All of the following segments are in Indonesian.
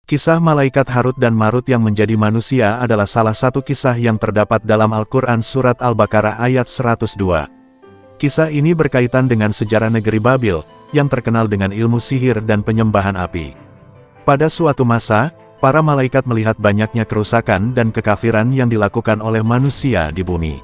Kisah malaikat Harut dan Marut yang menjadi manusia adalah salah satu kisah yang terdapat dalam Al-Quran Surat Al-Baqarah ayat 102. Kisah ini berkaitan dengan sejarah negeri Babil, yang terkenal dengan ilmu sihir dan penyembahan api. Pada suatu masa, para malaikat melihat banyaknya kerusakan dan kekafiran yang dilakukan oleh manusia di bumi.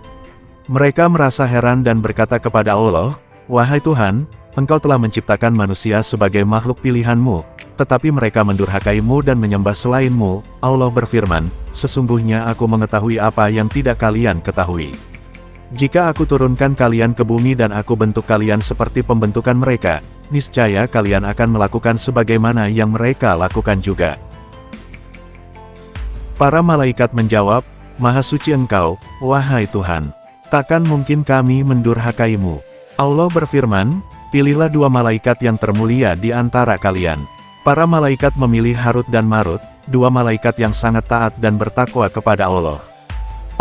Mereka merasa heran dan berkata kepada Allah, "Wahai Tuhan, Engkau telah menciptakan manusia sebagai makhluk pilihan-Mu, tetapi mereka mendurhakai-Mu dan menyembah selain-Mu." Allah berfirman, "Sesungguhnya aku mengetahui apa yang tidak kalian ketahui. Jika aku turunkan kalian ke bumi dan aku bentuk kalian seperti pembentukan mereka, niscaya kalian akan melakukan sebagaimana yang mereka lakukan juga." Para malaikat menjawab, "Maha suci Engkau, wahai Tuhan. Takkan mungkin kami mendurhakai-Mu." Allah berfirman, "Pilihlah dua malaikat yang termulia di antara kalian." Para malaikat memilih Harut dan Marut, dua malaikat yang sangat taat dan bertakwa kepada Allah.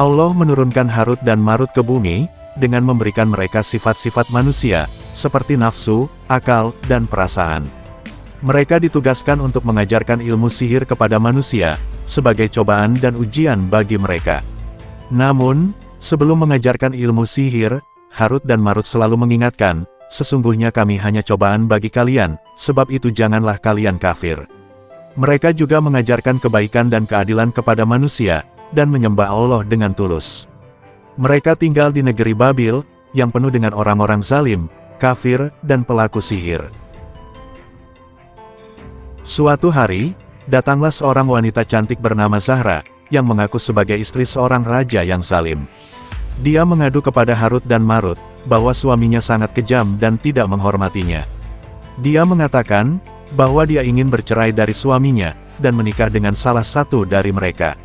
Allah menurunkan Harut dan Marut ke bumi, dengan memberikan mereka sifat-sifat manusia, seperti nafsu, akal, dan perasaan. Mereka ditugaskan untuk mengajarkan ilmu sihir kepada manusia, sebagai cobaan dan ujian bagi mereka. Namun, sebelum mengajarkan ilmu sihir, Harut dan Marut selalu mengingatkan, "Sesungguhnya kami hanya cobaan bagi kalian, sebab itu janganlah kalian kafir." Mereka juga mengajarkan kebaikan dan keadilan kepada manusia, dan menyembah Allah dengan tulus. Mereka tinggal di negeri Babil, yang penuh dengan orang-orang zalim, kafir, dan pelaku sihir. Suatu hari, datanglah seorang wanita cantik bernama Zahra, yang mengaku sebagai istri seorang raja yang zalim. Dia mengadu kepada Harut dan Marut, bahwa suaminya sangat kejam dan tidak menghormatinya. Dia mengatakan, bahwa dia ingin bercerai dari suaminya, dan menikah dengan salah satu dari mereka.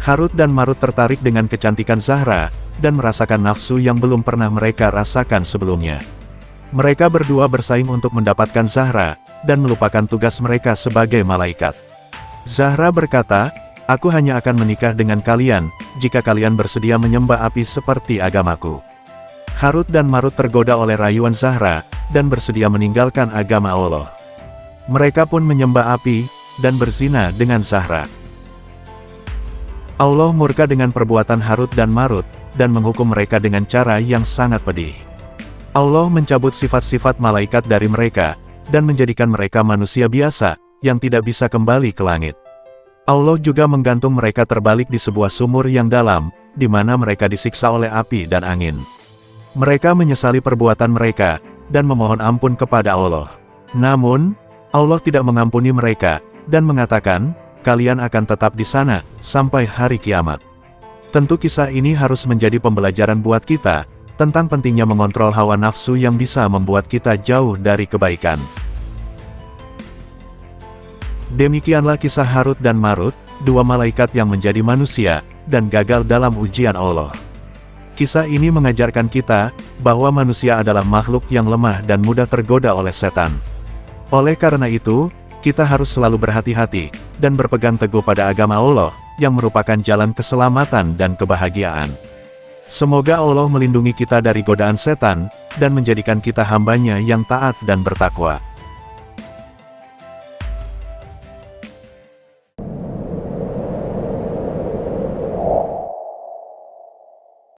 Harut dan Marut tertarik dengan kecantikan Zahra, dan merasakan nafsu yang belum pernah mereka rasakan sebelumnya. Mereka berdua bersaing untuk mendapatkan Zahra, dan melupakan tugas mereka sebagai malaikat. Zahra berkata, "Aku hanya akan menikah dengan kalian, jika kalian bersedia menyembah api seperti agamaku." Harut dan Marut tergoda oleh rayuan Zahra, dan bersedia meninggalkan agama Allah. Mereka pun menyembah api, dan berzina dengan Zahra. Allah murka dengan perbuatan Harut dan Marut, dan menghukum mereka dengan cara yang sangat pedih. Allah mencabut sifat-sifat malaikat dari mereka, dan menjadikan mereka manusia biasa, yang tidak bisa kembali ke langit. Allah juga menggantung mereka terbalik di sebuah sumur yang dalam, di mana mereka disiksa oleh api dan angin. Mereka menyesali perbuatan mereka, dan memohon ampun kepada Allah. Namun, Allah tidak mengampuni mereka, dan mengatakan, "Kalian akan tetap di sana, sampai hari kiamat." Tentu kisah ini harus menjadi pembelajaran buat kita, tentang pentingnya mengontrol hawa nafsu yang bisa membuat kita jauh dari kebaikan. Demikianlah kisah Harut dan Marut, dua malaikat yang menjadi manusia, dan gagal dalam ujian Allah. Kisah ini mengajarkan kita, bahwa manusia adalah makhluk yang lemah dan mudah tergoda oleh setan. Oleh karena itu, kita harus selalu berhati-hati, dan berpegang teguh pada agama Allah, yang merupakan jalan keselamatan dan kebahagiaan. Semoga Allah melindungi kita dari godaan setan, dan menjadikan kita hamba-Nya yang taat dan bertakwa.